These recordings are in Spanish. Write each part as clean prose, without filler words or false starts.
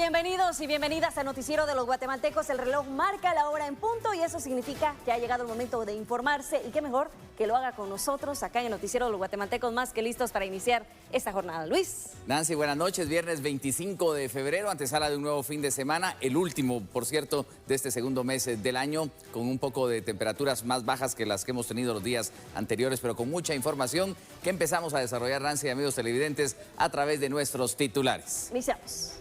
Bienvenidos y bienvenidas al Noticiero de los Guatemaltecos. El reloj marca la hora en punto y eso significa que ha llegado el momento de informarse y qué mejor que lo haga con nosotros acá en el Noticiero de los Guatemaltecos, más que listos para iniciar esta jornada. Luis. Nancy, buenas noches. Viernes 25 de febrero, antesala de un nuevo fin de semana, el último, por cierto, de este segundo mes del año, con un poco de temperaturas más bajas que las que hemos tenido los días anteriores, pero con mucha información que empezamos a desarrollar, Nancy, amigos televidentes, a través de nuestros titulares. Iniciamos.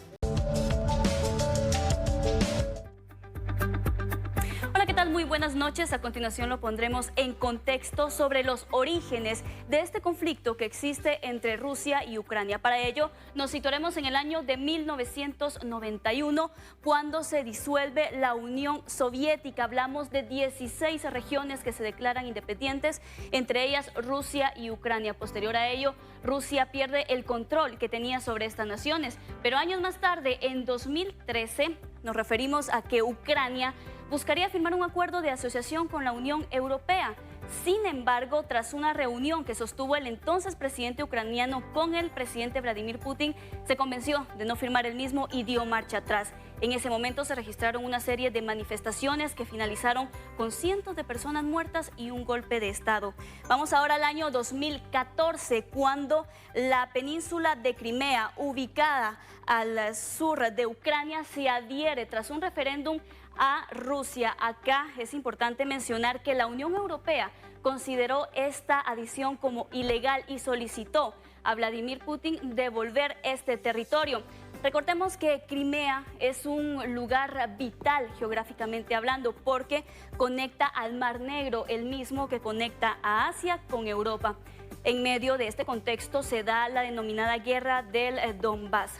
Muy buenas noches. A continuación lo pondremos en contexto sobre los orígenes de este conflicto que existe entre Rusia y Ucrania. Para ello nos situaremos en el año de 1991, cuando se disuelve la Unión Soviética. Hablamos de 16 regiones que se declaran independientes, entre ellas Rusia y Ucrania. Posterior a ello, Rusia pierde el control que tenía sobre estas naciones. Pero años más tarde, en 2013, nos referimos a que Ucrania buscaría firmar un acuerdo de asociación con la Unión Europea. Sin embargo, tras una reunión que sostuvo el entonces presidente ucraniano con el presidente Vladimir Putin, se convenció de no firmar el mismo y dio marcha atrás. En ese momento se registraron una serie de manifestaciones que finalizaron con cientos de personas muertas y un golpe de Estado. Vamos ahora al año 2014, cuando la península de Crimea, ubicada al sur de Ucrania, se adhiere tras un referéndum a Rusia. Acá es importante mencionar que la Unión Europea consideró esta adición como ilegal y solicitó a Vladimir Putin devolver este territorio. Recordemos que Crimea es un lugar vital geográficamente hablando porque conecta al Mar Negro, el mismo que conecta a Asia con Europa. En medio de este contexto se da la denominada Guerra del Donbass.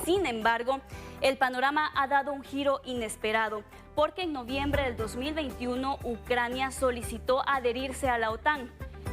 Sin embargo, el panorama ha dado un giro inesperado, porque en noviembre del 2021 Ucrania solicitó adherirse a la OTAN.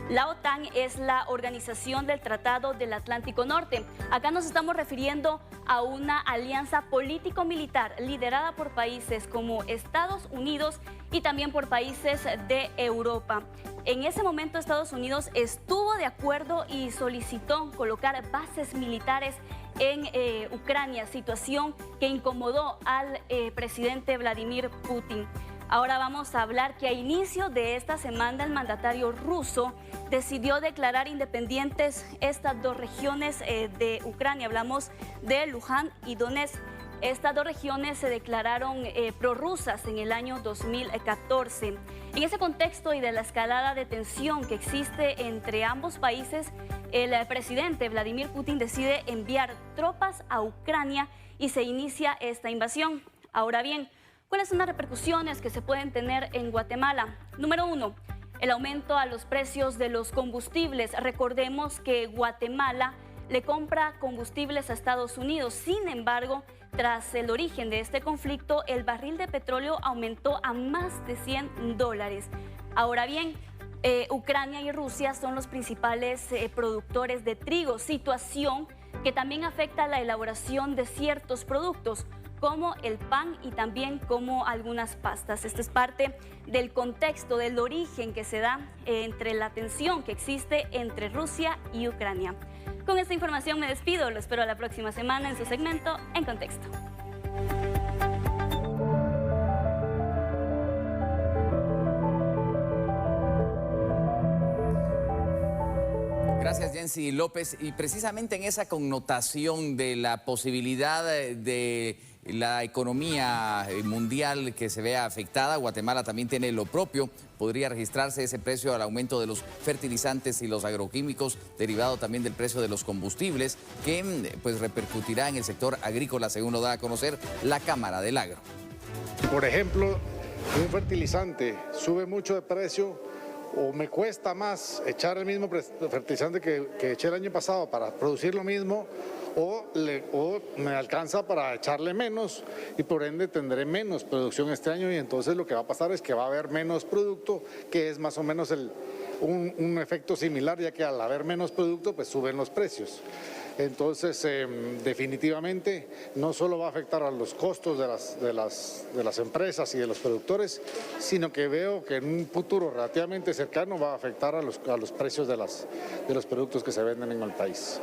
La OTAN es la Organización del Tratado del Atlántico Norte. Acá nos estamos refiriendo a una alianza político-militar liderada por países como Estados Unidos y también por países de Europa. En ese momento Estados Unidos estuvo de acuerdo y solicitó colocar bases militares en Ucrania, situación que incomodó al presidente Vladimir Putin. Ahora vamos a hablar que a inicio de esta semana el mandatario ruso decidió declarar independientes estas dos regiones de Ucrania. Hablamos de Luján y Donetsk. Estas dos regiones se declararon prorrusas en el año 2014. En ese contexto y de la escalada de tensión que existe entre ambos países, el presidente Vladimir Putin decide enviar tropas a Ucrania y se inicia esta invasión. Ahora bien, ¿cuáles son las repercusiones que se pueden tener en Guatemala? Número 1, el aumento a los precios de los combustibles. Recordemos que Guatemala le compra combustibles a Estados Unidos. Sin embargo, tras el origen de este conflicto, el barril de petróleo aumentó a más de $100. Ahora bien, Ucrania y Rusia son los principales productores de trigo, situación que también afecta la elaboración de ciertos productos, como el pan y también como algunas pastas. Esto es parte del contexto, del origen que se da entre la tensión que existe entre Rusia y Ucrania. Con esta información me despido, lo espero la próxima semana en su segmento En Contexto. Gracias, Jensi López. Y precisamente en esa connotación de la posibilidad de la economía mundial que se vea afectada, Guatemala también tiene lo propio. Podría registrarse ese precio al aumento de los fertilizantes y los agroquímicos, derivado también del precio de los combustibles, que pues repercutirá en el sector agrícola, según lo da a conocer la Cámara del Agro. Por ejemplo, un fertilizante sube mucho de precio, o me cuesta más echar el mismo fertilizante que eché el año pasado para producir lo mismo, o me alcanza para echarle menos y por ende tendré menos producción este año, y entonces lo que va a pasar es que va a haber menos producto, que es más o menos un efecto similar, ya que al haber menos producto pues suben los precios. Entonces, definitivamente, no solo va a afectar a los costos de las empresas y de los productores, sino que veo que en un futuro relativamente cercano va a afectar a los precios de los productos que se venden en el país.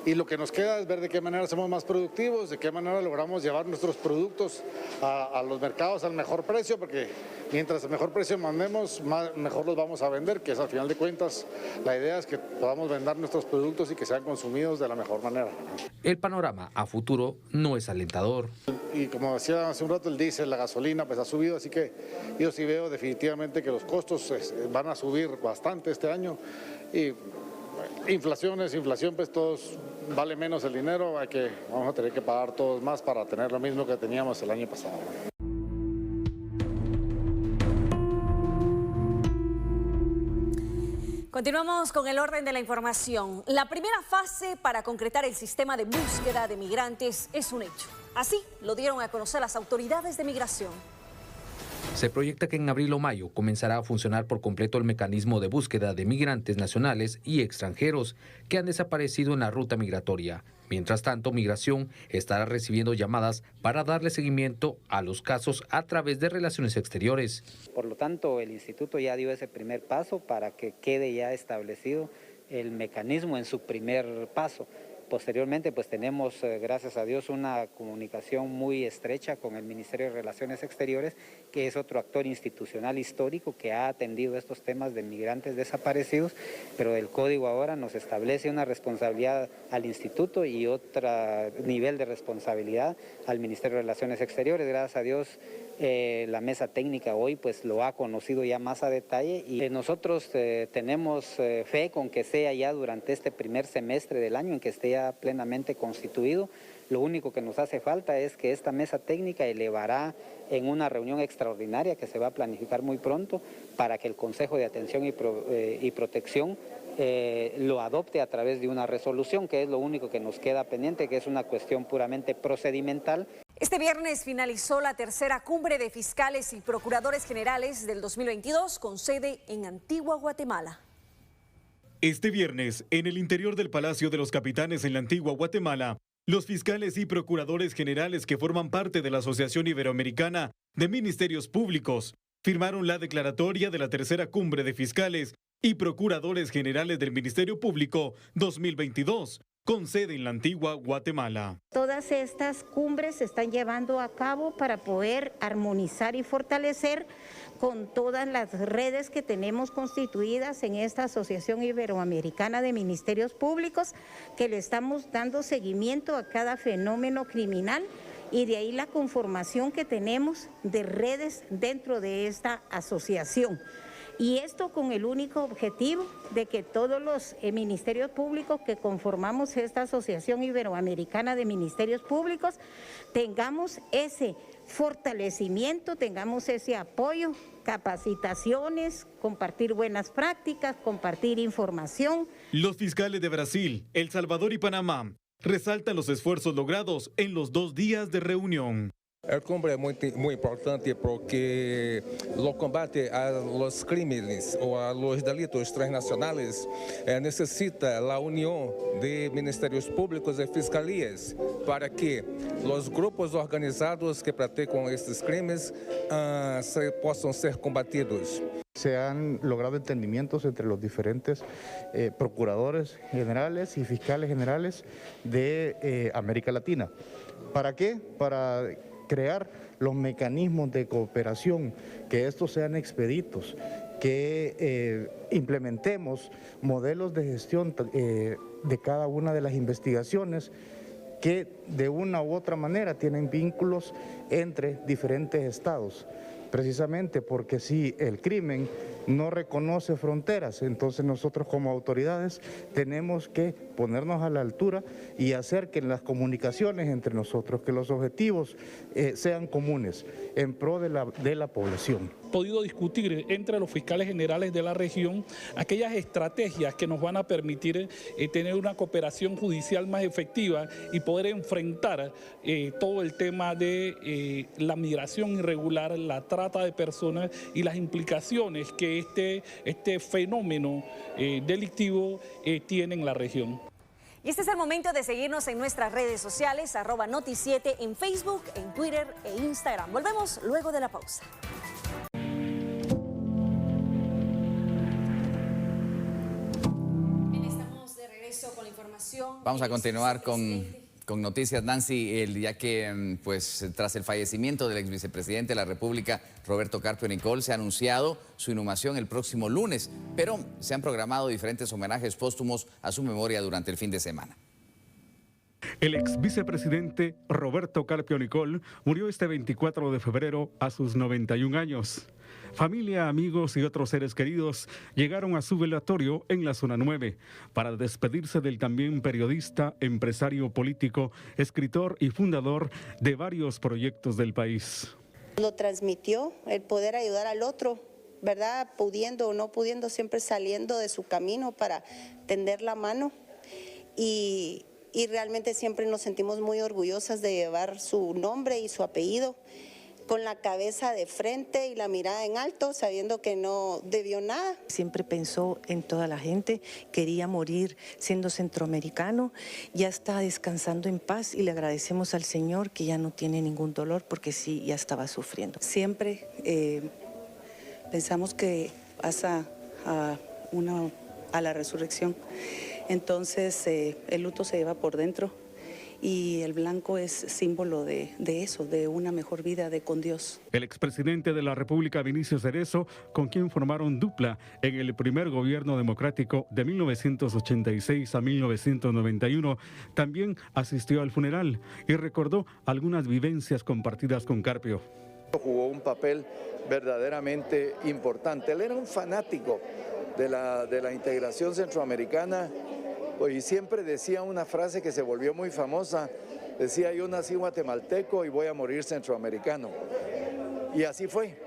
y lo que nos queda es ver de qué manera somos más productivos, de qué manera logramos llevar nuestros productos a los mercados al mejor precio, porque mientras mejor precio mandemos, mejor los vamos a vender, que es al final de cuentas la idea es que podamos vender nuestros productos y que sean consumidos de la mejor manera. El panorama a futuro no es alentador. Y como decía hace un rato, el diésel, la gasolina pues ha subido, así que yo sí veo definitivamente que los costos van a subir bastante este año y inflación es inflación, pues todos vale menos el dinero, vamos a tener que pagar todos más para tener lo mismo que teníamos el año pasado. Continuamos con el orden de la información. La primera fase para concretar el sistema de búsqueda de migrantes es un hecho. Así lo dieron a conocer las autoridades de migración. Se proyecta que en abril o mayo comenzará a funcionar por completo el mecanismo de búsqueda de migrantes nacionales y extranjeros que han desaparecido en la ruta migratoria. Mientras tanto, Migración estará recibiendo llamadas para darle seguimiento a los casos a través de Relaciones Exteriores. Por lo tanto, el instituto ya dio ese primer paso para que quede ya establecido el mecanismo en su primer paso. Posteriormente, pues tenemos, gracias a Dios, una comunicación muy estrecha con el Ministerio de Relaciones Exteriores, que es otro actor institucional histórico que ha atendido estos temas de migrantes desaparecidos, pero el código ahora nos establece una responsabilidad al instituto y otro nivel de responsabilidad al Ministerio de Relaciones Exteriores. Gracias a Dios, la mesa técnica hoy pues lo ha conocido ya más a detalle y nosotros tenemos fe con que sea ya durante este primer semestre del año en que esté ya plenamente constituido. Lo único que nos hace falta es que esta mesa técnica elevará en una reunión extraordinaria que se va a planificar muy pronto para que el Consejo de Atención y Protección lo adopte a través de una resolución, que es lo único que nos queda pendiente, que es una cuestión puramente procedimental. Este viernes finalizó la tercera cumbre de fiscales y procuradores generales del 2022 con sede en Antigua Guatemala. Este viernes, en el interior del Palacio de los Capitanes en la Antigua Guatemala, los fiscales y procuradores generales que forman parte de la Asociación Iberoamericana de Ministerios Públicos firmaron la declaratoria de la tercera cumbre de fiscales y procuradores generales del Ministerio Público 2022, con sede en la Antigua Guatemala. Todas estas cumbres se están llevando a cabo para poder armonizar y fortalecer con todas las redes que tenemos constituidas en esta Asociación Iberoamericana de Ministerios Públicos, que le estamos dando seguimiento a cada fenómeno criminal y de ahí la conformación que tenemos de redes dentro de esta asociación. Y esto con el único objetivo de que todos los ministerios públicos que conformamos esta Asociación Iberoamericana de Ministerios Públicos tengamos ese fortalecimiento, tengamos ese apoyo, capacitaciones, compartir buenas prácticas, compartir información. Los fiscales de Brasil, El Salvador y Panamá resaltan los esfuerzos logrados en los 2 días de reunión. El cumbre es muy importante porque el combate a los crímenes o a los delitos transnacionales necesita la unión de ministerios públicos y fiscalías para que los grupos organizados que practican estos crímenes puedan ser combatidos. Se han logrado entendimientos entre los diferentes procuradores generales y fiscales generales de América Latina. ¿Para qué? Para crear los mecanismos de cooperación, que estos sean expeditos, que implementemos modelos de gestión de cada una de las investigaciones que de una u otra manera tienen vínculos entre diferentes estados. Precisamente porque si el crimen no reconoce fronteras, entonces nosotros como autoridades tenemos que ponernos a la altura y hacer que las comunicaciones entre nosotros, que los objetivos sean comunes en pro de la población. Podido discutir entre los fiscales generales de la región aquellas estrategias que nos van a permitir tener una cooperación judicial más efectiva y poder enfrentar todo el tema de la migración irregular, la trata de personas y las implicaciones que este fenómeno delictivo tiene en la región. Y este es el momento de seguirnos en nuestras redes sociales, @Noti7 en Facebook, en Twitter e Instagram. Volvemos luego de la pausa. Bien, estamos de regreso con la información Vamos a continuar con noticias, Nancy, ya que pues tras el fallecimiento del ex vicepresidente de la República, Roberto Carpio Nicol, se ha anunciado su inhumación el próximo lunes, pero se han programado diferentes homenajes póstumos a su memoria durante el fin de semana. El ex vicepresidente Roberto Carpio Nicol murió este 24 de febrero a sus 91 años. Familia, amigos y otros seres queridos llegaron a su velatorio en la Zona 9 para despedirse del también periodista, empresario político, escritor y fundador de varios proyectos del país. Lo transmitió, el poder ayudar al otro, ¿verdad? Pudiendo o no pudiendo, siempre saliendo de su camino para tender la mano. Y realmente siempre nos sentimos muy orgullosas de llevar su nombre y su apellido con la cabeza de frente y la mirada en alto, sabiendo que no debió nada. Siempre pensó en toda la gente, quería morir siendo centroamericano, ya está descansando en paz y le agradecemos al Señor que ya no tiene ningún dolor porque sí, ya estaba sufriendo. Siempre pensamos que pasa a la resurrección, entonces el luto se lleva por dentro. Y el blanco es símbolo de eso, de una mejor vida con Dios. El expresidente de la República, Vinicio Cerezo, con quien formaron dupla en el primer gobierno democrático de 1986 a 1991, también asistió al funeral y recordó algunas vivencias compartidas con Carpio. Jugó un papel verdaderamente importante. Él era un fanático de la integración centroamericana. Y siempre decía una frase que se volvió muy famosa, decía: yo nací guatemalteco y voy a morir centroamericano. Y así fue.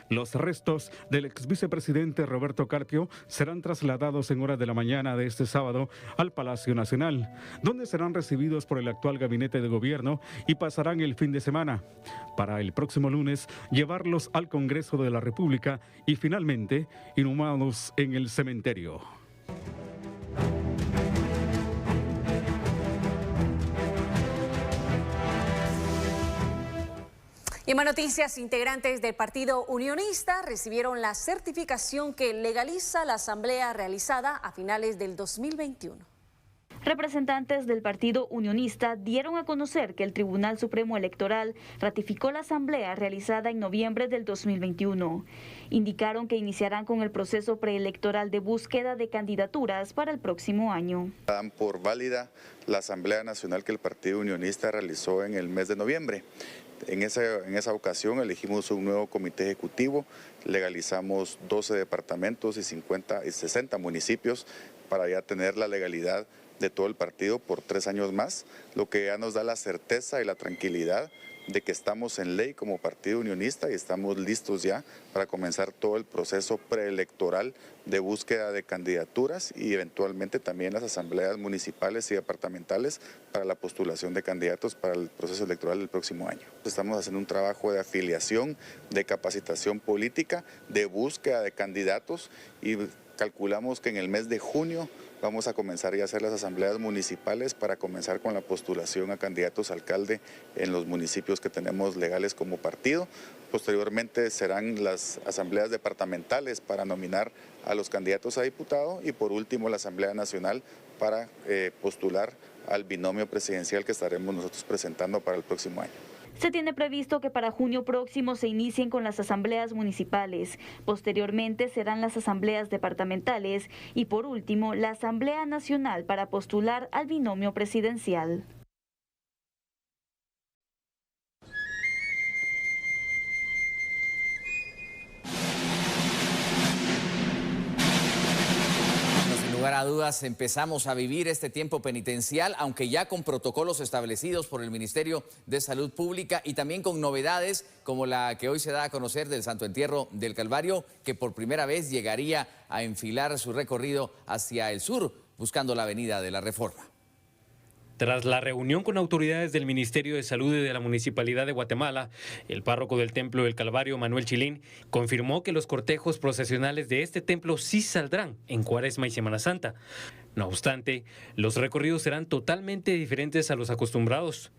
Los restos del ex vicepresidente Roberto Carpio serán trasladados en horas de la mañana de este sábado al Palacio Nacional, donde serán recibidos por el actual gabinete de gobierno y pasarán el fin de semana, para el próximo lunes llevarlos al Congreso de la República y finalmente inhumados en el cementerio. Y en más noticias, integrantes del Partido Unionista recibieron la certificación que legaliza la asamblea realizada a finales del 2021. Representantes del Partido Unionista dieron a conocer que el Tribunal Supremo Electoral ratificó la asamblea realizada en noviembre del 2021. Indicaron que iniciarán con el proceso preelectoral de búsqueda de candidaturas para el próximo año. Dan por válida la Asamblea Nacional que el Partido Unionista realizó en el mes de noviembre. En esa ocasión elegimos un nuevo comité ejecutivo, legalizamos 12 departamentos y 60 municipios para ya tener la legalidad de todo el partido por 3 años más, lo que ya nos da la certeza y la tranquilidad de que estamos en ley como Partido Unionista y estamos listos ya para comenzar todo el proceso preelectoral de búsqueda de candidaturas y eventualmente también las asambleas municipales y departamentales para la postulación de candidatos para el proceso electoral del próximo año. Estamos haciendo un trabajo de afiliación, de capacitación política, de búsqueda de candidatos y calculamos que en el mes de junio vamos a comenzar ya a hacer las asambleas municipales para comenzar con la postulación a candidatos a alcalde en los municipios que tenemos legales como partido. Posteriormente serán las asambleas departamentales para nominar a los candidatos a diputado y por último la Asamblea Nacional para postular al binomio presidencial que estaremos nosotros presentando para el próximo año. Se tiene previsto que para junio próximo se inicien con las asambleas municipales. Posteriormente serán las asambleas departamentales y por último la Asamblea Nacional para postular al binomio presidencial. Sin lugar a dudas, empezamos a vivir este tiempo penitencial, aunque ya con protocolos establecidos por el Ministerio de Salud Pública y también con novedades como la que hoy se da a conocer del Santo Entierro del Calvario, que por primera vez llegaría a enfilar su recorrido hacia el sur, buscando la Avenida de la Reforma. Tras la reunión con autoridades del Ministerio de Salud y de la Municipalidad de Guatemala, el párroco del Templo del Calvario, Manuel Chilín, confirmó que los cortejos procesionales de este templo sí saldrán en Cuaresma y Semana Santa, No obstante, los recorridos serán totalmente diferentes a los acostumbrados.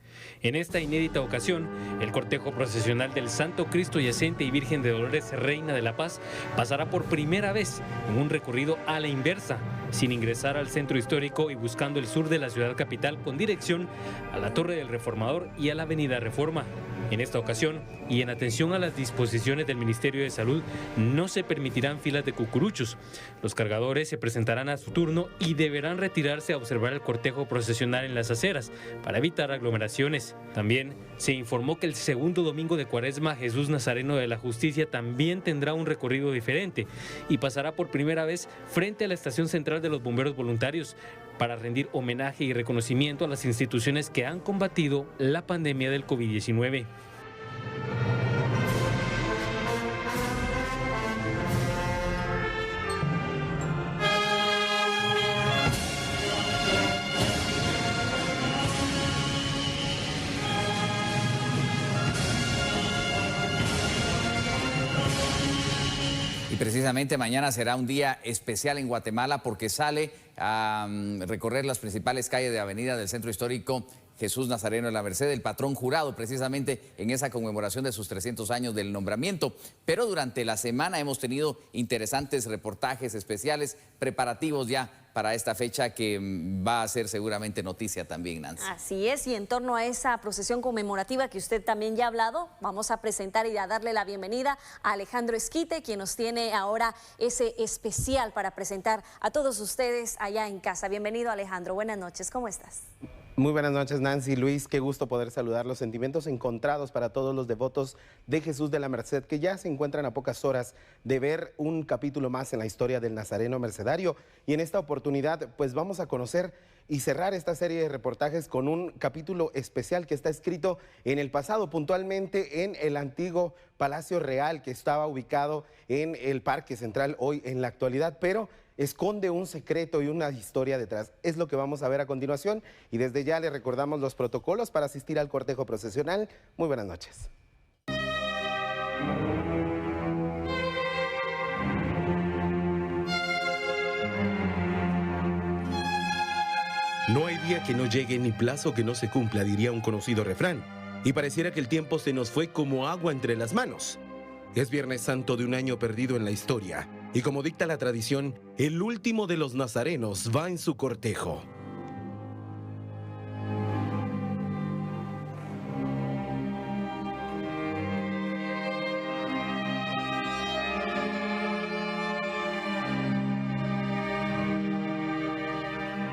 En esta inédita ocasión, el cortejo procesional del Santo Cristo Yacente y Virgen de Dolores Reina de la Paz pasará por primera vez en un recorrido a la inversa, sin ingresar al centro histórico y buscando el sur de la ciudad capital con dirección a la Torre del Reformador y a la Avenida Reforma. En esta ocasión, y en atención a las disposiciones del Ministerio de Salud, no se permitirán filas de cucuruchos. Los cargadores se presentarán a su turno y deberán retirarse a observar el cortejo procesional en las aceras para evitar aglomeraciones. También se informó que el segundo domingo de Cuaresma, Jesús Nazareno de la Justicia también tendrá un recorrido diferente y pasará por primera vez frente a la estación central de los bomberos voluntarios para rendir homenaje y reconocimiento a las instituciones que han combatido la pandemia del COVID-19. Y precisamente mañana será un día especial en Guatemala porque sale a recorrer las principales calles de avenida del centro histórico Jesús Nazareno de la Merced, el patrón jurado, precisamente en esa conmemoración de sus 300 años del nombramiento. Pero durante la semana hemos tenido interesantes reportajes especiales, preparativos ya para esta fecha que va a ser seguramente noticia también, Nancy. Así es, y en torno a esa procesión conmemorativa que usted también ya ha hablado, vamos a presentar y a darle la bienvenida a Alejandro Esquite, quien nos tiene ahora ese especial para presentar a todos ustedes allá en casa. Bienvenido, Alejandro, buenas noches, ¿cómo estás? Muy buenas noches, Nancy, Luis, qué gusto poder saludar. Los sentimientos encontrados para todos los devotos de Jesús de la Merced que ya se encuentran a pocas horas de ver un capítulo más en la historia del Nazareno Mercedario. Y en esta oportunidad pues vamos a conocer y cerrar esta serie de reportajes con un capítulo especial que está escrito en el pasado, puntualmente en el antiguo Palacio Real que estaba ubicado en el Parque Central hoy en la actualidad, pero esconde un secreto y una historia detrás. Es lo que vamos a ver a continuación y desde ya le recordamos los protocolos para asistir al cortejo procesional. Muy buenas noches. No hay día que no llegue ni plazo que no se cumpla, diría un conocido refrán. Y pareciera que el tiempo se nos fue como agua entre las manos. Es Viernes Santo de un año perdido en la historia. Y como dicta la tradición, el último de los nazarenos va en su cortejo.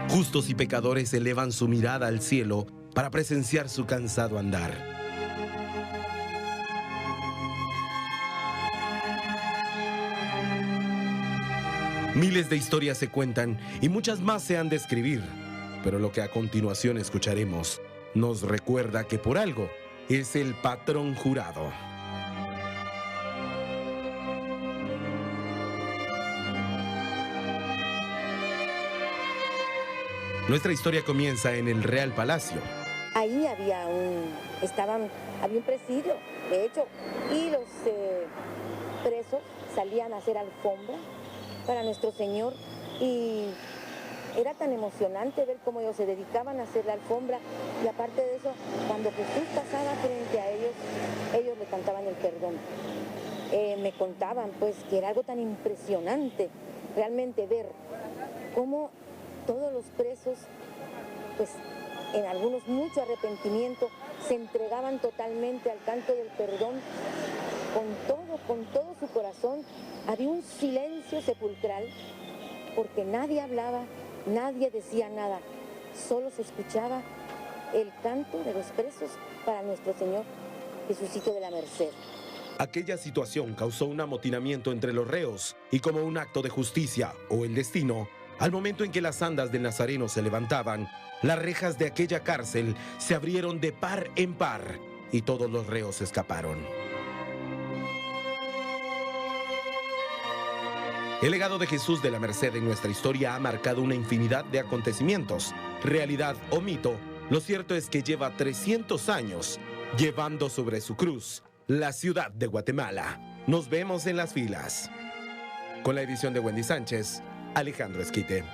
Justos y pecadores elevan su mirada al cielo para presenciar su cansado andar. Miles de historias se cuentan y muchas más se han de escribir, pero lo que a continuación escucharemos nos recuerda que por algo es el patrón jurado. Nuestra historia comienza en el Real Palacio. Ahí había un presidio, de hecho, y los presos salían a hacer alfombra para nuestro Señor y era tan emocionante ver cómo ellos se dedicaban a hacer la alfombra y aparte de eso, cuando Jesús pasaba frente a ellos, ellos le cantaban el perdón. Me contaban pues que era algo tan impresionante realmente ver cómo todos los presos, pues en algunos mucho arrepentimiento, se entregaban totalmente al canto del perdón con todo su corazón. Había un silencio sepulcral porque nadie hablaba, nadie decía nada, solo se escuchaba el canto de los presos para nuestro Señor Jesucito de la Merced. Aquella situación causó un amotinamiento entre los reos y como un acto de justicia o el destino, al momento en que las andas del Nazareno se levantaban, las rejas de aquella cárcel se abrieron de par en par y todos los reos escaparon. El legado de Jesús de la Merced en nuestra historia ha marcado una infinidad de acontecimientos. Realidad o mito, lo cierto es que lleva 300 años llevando sobre su cruz la ciudad de Guatemala. Nos vemos en las filas. Con la edición de Wendy Sánchez, Alejandro Esquite.